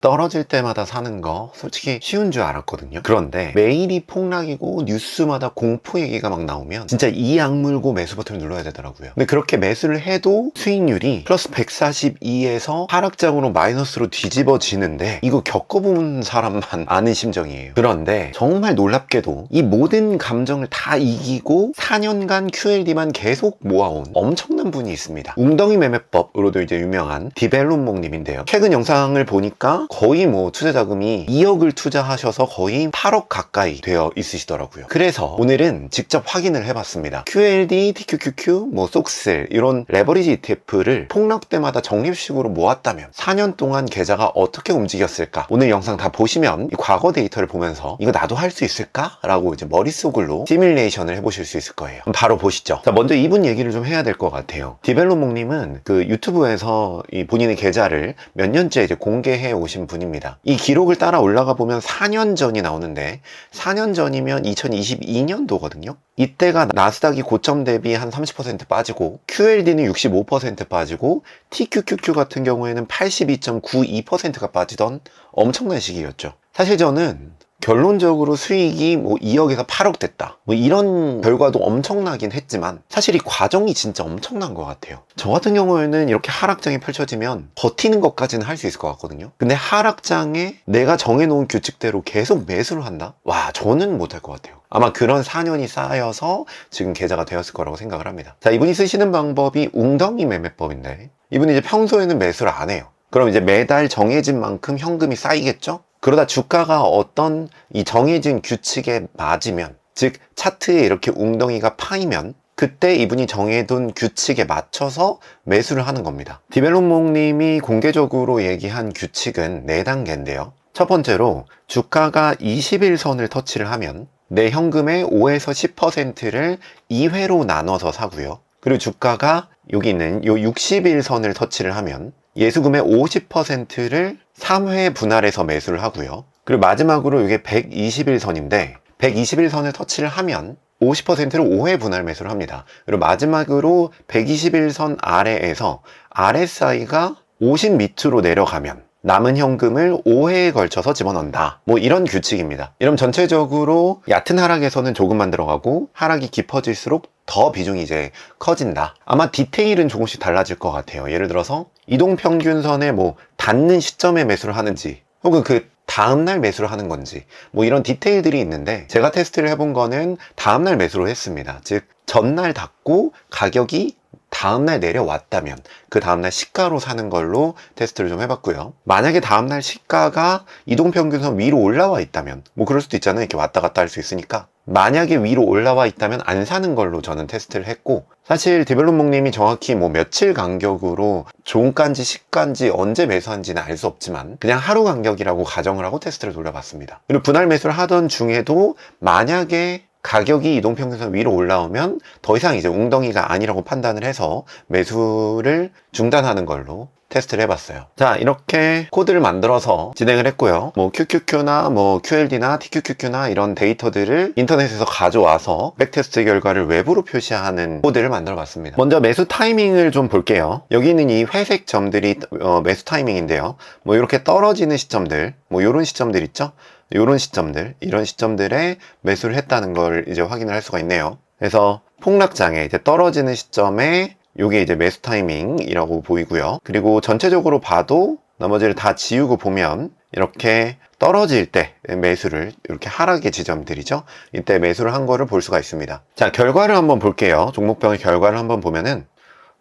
떨어질 때마다 사는 거 솔직히 쉬운 줄 알았거든요. 그런데 매일이 폭락이고 뉴스마다 공포 얘기가 막 나오면 진짜 이 악물고 매수 버튼을 눌러야 되더라고요. 근데 그렇게 매수를 해도 수익률이 플러스 142에서 하락장으로 마이너스로 뒤집어지는데 이거 겪어본 사람만 아는 심정이에요. 그런데 정말 놀랍게도 이 모든 감정을 다 이기고 4년간 QLD만 계속 모아온 엄청난 분이 있습니다. 웅덩이 매매법으로도 이제 유명한 디벨론몽님인데요. 최근 영상을 보니까 거의 뭐 투자 자금이 2억을 투자하셔서 거의 8억 가까이 되어 있으시더라고요. 그래서 오늘은 직접 확인을 해봤습니다. QLD, TQQQ, 뭐 속셀 이런 레버리지 ETF를 폭락 때마다 적립식으로 모았다면 4년 동안 계좌가 어떻게 움직였을까? 오늘 영상 다 보시면 이 과거 데이터를 보면서 이거 나도 할 수 있을까? 라고 이제 머릿속으로 시뮬레이션을 해보실 수 있을 거예요. 그럼 바로 보시죠. 자, 먼저 이분 얘기를 좀 해야 될 것 같아요. 디벨로몽님은 그 유튜브에서 이 본인의 계좌를 몇 년째 이제 공개해 오신 분입니다. 이 기록을 따라 올라가 보면 4년 전이 나오는데 4년 전이면 2022년도거든요. 이때가 나스닥이 고점 대비 한 30% 빠지고 QLD는 65% 빠지고 TQQQ 같은 경우에는 82.92%가 빠지던 엄청난 시기였죠. 사실 저는 결론적으로 수익이 뭐 2억에서 8억 됐다 뭐 이런 결과도 엄청나긴 했지만 사실 이 과정이 진짜 엄청난 것 같아요. 저 같은 경우에는 이렇게 하락장이 펼쳐지면 버티는 것까지는 할 수 있을 것 같거든요. 근데 하락장에 내가 정해놓은 규칙대로 계속 매수를 한다? 와, 저는 못할 것 같아요. 아마 그런 4년이 쌓여서 지금 계좌가 되었을 거라고 생각을 합니다. 자, 이분이 쓰시는 방법이 웅덩이 매매법인데 이분이 이제 평소에는 매수를 안 해요. 그럼 이제 매달 정해진 만큼 현금이 쌓이겠죠? 그러다 주가가 어떤 이 정해진 규칙에 맞으면, 즉 차트에 이렇게 웅덩이가 파이면 그때 이분이 정해둔 규칙에 맞춰서 매수를 하는 겁니다. 디벨롭몽님이 공개적으로 얘기한 규칙은 4단계인데요. 첫 번째로 주가가 21선을 터치를 하면 내 현금의 5에서 10%를 2회로 나눠서 사고요. 그리고 주가가 여기 있는 요 61선을 터치를 하면 예수금의 50%를 3회 분할해서 매수를 하고요. 그리고 마지막으로 이게 121선인데 121선을 터치를 하면 50%를 5회 분할 매수를 합니다. 그리고 마지막으로 121선 아래에서 RSI가 50 밑으로 내려가면 남은 현금을 5회에 걸쳐서 집어넣는다. 뭐 이런 규칙입니다. 이러면 전체적으로 얕은 하락에서는 조금만 들어가고 하락이 깊어질수록 더 비중이 이제 커진다. 아마 디테일은 조금씩 달라질 것 같아요. 예를 들어서 이동평균선에 뭐 닿는 시점에 매수를 하는지 혹은 그 다음날 매수를 하는 건지 뭐 이런 디테일들이 있는데 제가 테스트를 해본 거는 다음날 매수로 했습니다. 즉 전날 닫고 가격이 다음날 내려왔다면 그 다음날 시가로 사는 걸로 테스트를 좀 해봤고요. 만약에 다음날 시가가 이동평균선 위로 올라와 있다면 뭐 그럴 수도 있잖아요. 이렇게 왔다 갔다 할 수 있으니까 만약에 위로 올라와 있다면 안 사는 걸로 저는 테스트를 했고 사실 디벨롭몽님이 정확히 뭐 며칠 간격으로 종가인지 시가인지 언제 매수한지는 알 수 없지만 그냥 하루 간격이라고 가정을 하고 테스트를 돌려봤습니다. 그리고 분할 매수를 하던 중에도 만약에 가격이 이동평균선 위로 올라오면 더 이상 이제 웅덩이가 아니라고 판단을 해서 매수를 중단하는 걸로 테스트를 해봤어요. 자, 이렇게 코드를 만들어서 진행을 했고요. 뭐 QQQ나 뭐 QLD나 TQQQ나 이런 데이터들을 인터넷에서 가져와서 백테스트 결과를 외부로 표시하는 코드를 만들어 봤습니다. 먼저 매수 타이밍을 좀 볼게요. 여기 있는 이 회색 점들이 매수 타이밍인데요. 뭐 이렇게 떨어지는 시점들, 뭐 이런 시점들 있죠? 이런 시점들, 이런 시점들에 매수를 했다는 걸 이제 확인을 할 수가 있네요. 그래서 폭락장에 이제 떨어지는 시점에 이게 이제 매수 타이밍이라고 보이고요. 그리고 전체적으로 봐도 나머지를 다 지우고 보면 이렇게 떨어질 때 매수를 이렇게 하락의 지점들이죠. 이때 매수를 한 거를 볼 수가 있습니다. 자, 결과를 한번 볼게요. 종목병의 결과를 한번 보면은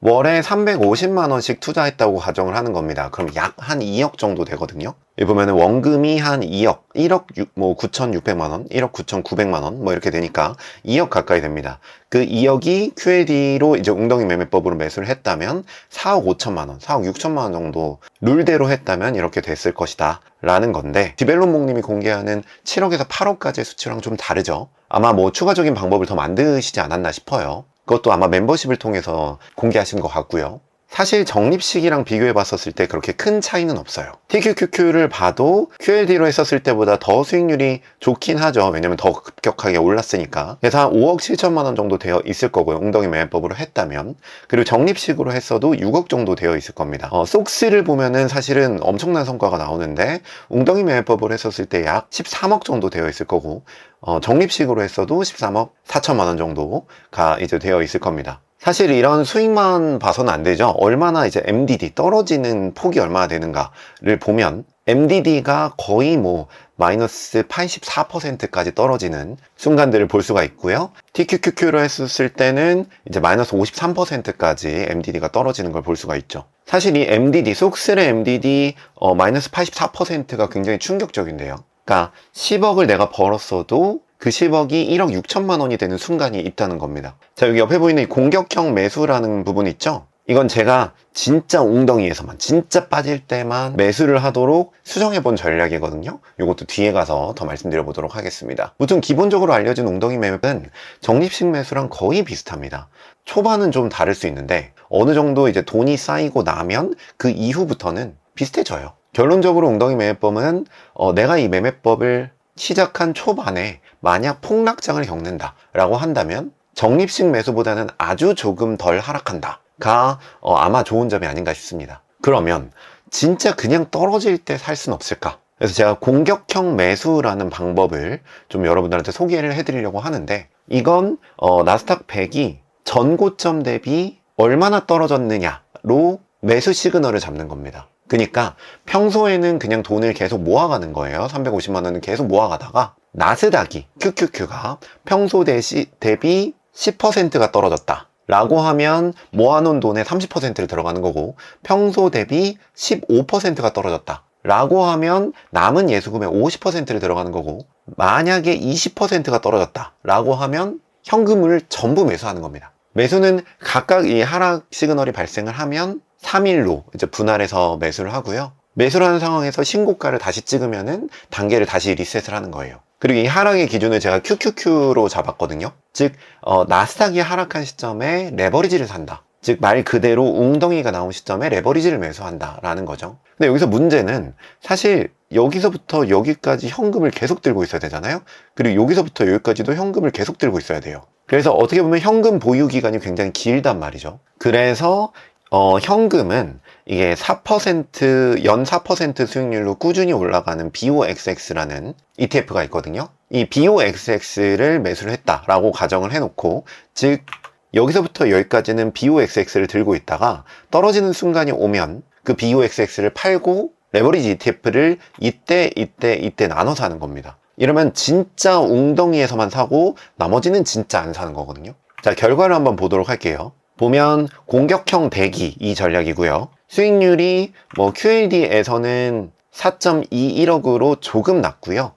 월에 350만 원씩 투자했다고 가정을 하는 겁니다. 그럼 약 한 2억 정도 되거든요. 여기 보면은 원금이 한 2억, 1억 9,600만 원, 1억 9,900만 원 뭐 이렇게 되니까 2억 가까이 됩니다. 그 2억이 QLD로 이제 웅덩이 매매법으로 매수를 했다면 4억 5천만 원, 4억 6천만 원 정도 룰대로 했다면 이렇게 됐을 것이다 라는 건데 디벨롭몽님이 공개하는 7억에서 8억까지의 수치랑 좀 다르죠. 아마 뭐 추가적인 방법을 더 만드시지 않았나 싶어요. 그것도 아마 멤버십을 통해서 공개하신 것 같고요. 사실 적립식이랑 비교해 봤었을 때 그렇게 큰 차이는 없어요. TQQQ를 봐도 QLD로 했었을 때보다 더 수익률이 좋긴 하죠. 왜냐면 더 급격하게 올랐으니까. 그래서 한 5억 7천만 원 정도 되어 있을 거고요. 웅덩이 매매법으로 했다면. 그리고 적립식으로 했어도 6억 정도 되어 있을 겁니다. 속스를 보면은 사실은 엄청난 성과가 나오는데 웅덩이 매매법을 했었을 때 약 13억 정도 되어 있을 거고 적립식으로 했어도 13억 4천만 원 정도가 이제 되어 있을 겁니다. 사실 이런 수익만 봐서는 안 되죠. 얼마나 이제 MDD 떨어지는 폭이 얼마나 되는가를 보면 MDD가 거의 뭐 마이너스 84%까지 떨어지는 순간들을 볼 수가 있고요. TQQQ로 했었을 때는 이제 마이너스 53%까지 MDD가 떨어지는 걸 볼 수가 있죠. 사실 이 MDD, 속슬의 MDD 마이너스 84%가 굉장히 충격적인데요. 그러니까 10억을 내가 벌었어도 그 10억이 1억 6천만 원이 되는 순간이 있다는 겁니다. 자, 여기 옆에 보이는 이 공격형 매수라는 부분 있죠? 이건 제가 진짜 웅덩이에서만, 진짜 빠질 때만 매수를 하도록 수정해 본 전략이거든요. 이것도 뒤에 가서 더 말씀드려 보도록 하겠습니다. 무튼 기본적으로 알려진 웅덩이 매매는 적립식 매수랑 거의 비슷합니다. 초반은 좀 다를 수 있는데 어느 정도 이제 돈이 쌓이고 나면 그 이후부터는 비슷해져요. 결론적으로 웅덩이 매매법은 내가 이 매매법을 시작한 초반에 만약 폭락장을 겪는다 라고 한다면 적립식 매수보다는 아주 조금 덜 하락한다가 아마 좋은 점이 아닌가 싶습니다. 그러면 진짜 그냥 떨어질 때 살 수는 없을까? 그래서 제가 공격형 매수라는 방법을 좀 여러분들한테 소개를 해드리려고 하는데 이건 나스닥 100이 전고점 대비 얼마나 떨어졌느냐로 매수 시그널을 잡는 겁니다. 그러니까 평소에는 그냥 돈을 계속 모아가는 거예요. 350만 원은 계속 모아가다가 나스닥이 QQQ가 평소 대비 10%가 떨어졌다 라고 하면 모아놓은 돈의 30%를 들어가는 거고 평소 대비 15%가 떨어졌다 라고 하면 남은 예수금의 50%를 들어가는 거고 만약에 20%가 떨어졌다 라고 하면 현금을 전부 매수하는 겁니다. 매수는 각각 이 하락 시그널이 발생을 하면 3일로 이제 분할해서 매수를 하고요. 매수를 하는 상황에서 신고가를 다시 찍으면은 단계를 다시 리셋을 하는 거예요. 그리고 이 하락의 기준을 제가 QQQ로 잡았거든요. 즉 나스닥이 하락한 시점에 레버리지를 산다. 즉 말 그대로 웅덩이가 나온 시점에 레버리지를 매수한다 라는 거죠. 근데 여기서 문제는 사실 여기서부터 여기까지 현금을 계속 들고 있어야 되잖아요. 그리고 여기서부터 여기까지도 현금을 계속 들고 있어야 돼요. 그래서 어떻게 보면 현금 보유 기간이 굉장히 길단 말이죠. 그래서 현금은 이게 4% 연 4% 수익률로 꾸준히 올라가는 BOXX라는 ETF가 있거든요. 이 BOXX를 매수를 했다라고 가정을 해놓고, 즉 여기서부터 여기까지는 BOXX를 들고 있다가 떨어지는 순간이 오면 그 BOXX를 팔고 레버리지 ETF를 이때 나눠서 하는 겁니다. 이러면 진짜 웅덩이에서만 사고 나머지는 진짜 안 사는 거거든요. 자, 결과를 한번 보도록 할게요. 보면 공격형 대기 이 전략이고요. 수익률이 QLD에서는 4.21억으로 조금 낮고요.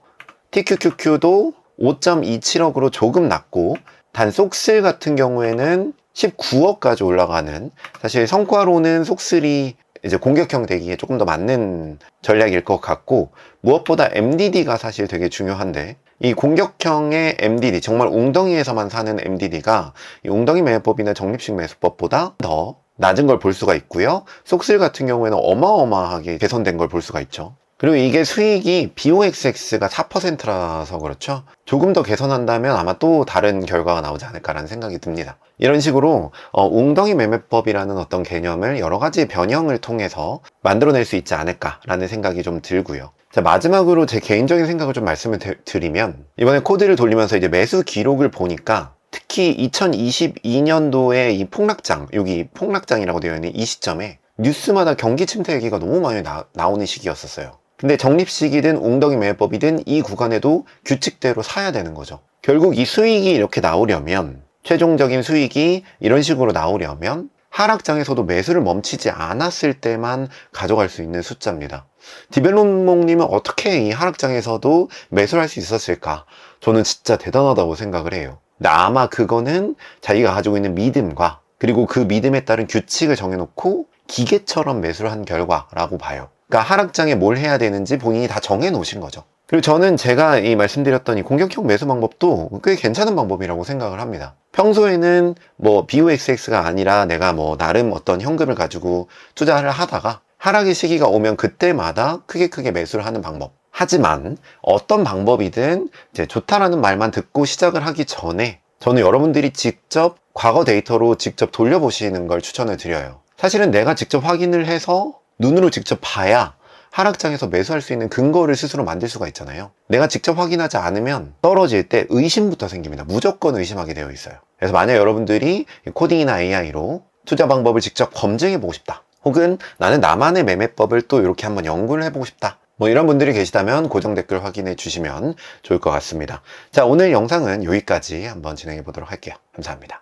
TQQQ도 5.27억으로 조금 낮고, 단 속슬 같은 경우에는 19억까지 올라가는, 사실 성과로는 속슬이 이제 공격형 대기에 조금 더 맞는 전략일 것 같고, 무엇보다 MDD가 사실 되게 중요한데, 이 공격형의 MDD, 정말 웅덩이에서만 사는 MDD가 이 웅덩이 매매법이나 적립식 매수법보다 더 낮은 걸 볼 수가 있고요. 속슬 같은 경우에는 어마어마하게 개선된 걸 볼 수가 있죠. 그리고 이게 수익이 BOXX가 4%라서 그렇죠. 조금 더 개선한다면 아마 또 다른 결과가 나오지 않을까라는 생각이 듭니다. 이런 식으로 웅덩이 매매법이라는 어떤 개념을 여러 가지 변형을 통해서 만들어낼 수 있지 않을까라는 생각이 좀 들고요. 자, 마지막으로 제 개인적인 생각을 좀 말씀을 드리면, 이번에 코드를 돌리면서 이제 매수 기록을 보니까 특히 2022년도에 이 폭락장, 여기 폭락장이라고 되어 있는 이 시점에 뉴스마다 경기 침체 얘기가 너무 많이 나오는 시기였었어요. 근데 적립식이든 웅덩이 매매법이든 이 구간에도 규칙대로 사야 되는 거죠. 결국 이 수익이 이렇게 나오려면, 최종적인 수익이 이런 식으로 나오려면 하락장에서도 매수를 멈추지 않았을 때만 가져갈 수 있는 숫자입니다. 디벨롭몽님은 어떻게 이 하락장에서도 매수를 할 수 있었을까? 저는 진짜 대단하다고 생각을 해요. 근데 아마 그거는 자기가 가지고 있는 믿음과, 그리고 그 믿음에 따른 규칙을 정해놓고 기계처럼 매수를 한 결과라고 봐요. 그러니까 하락장에 뭘 해야 되는지 본인이 다 정해 놓으신 거죠. 그리고 저는 제가 이 말씀드렸던 이 공격형 매수 방법도 꽤 괜찮은 방법이라고 생각을 합니다. 평소에는 뭐 BOXX가 아니라 내가 뭐 나름 어떤 현금을 가지고 투자를 하다가 하락의 시기가 오면 그때마다 크게 매수를 하는 방법. 하지만 어떤 방법이든 이제 좋다라는 말만 듣고 시작을 하기 전에 저는 여러분들이 직접 과거 데이터로 직접 돌려보시는 걸 추천을 드려요. 사실은 내가 직접 확인을 해서 눈으로 직접 봐야 하락장에서 매수할 수 있는 근거를 스스로 만들 수가 있잖아요. 내가 직접 확인하지 않으면 떨어질 때 의심부터 생깁니다. 무조건 의심하게 되어 있어요. 그래서 만약 여러분들이 코딩이나 AI로 투자 방법을 직접 검증해 보고 싶다, 혹은 나는 나만의 매매법을 또 이렇게 한번 연구를 해보고 싶다, 뭐 이런 분들이 계시다면 고정 댓글 확인해 주시면 좋을 것 같습니다. 자, 오늘 영상은 여기까지 한번 진행해 보도록 할게요. 감사합니다.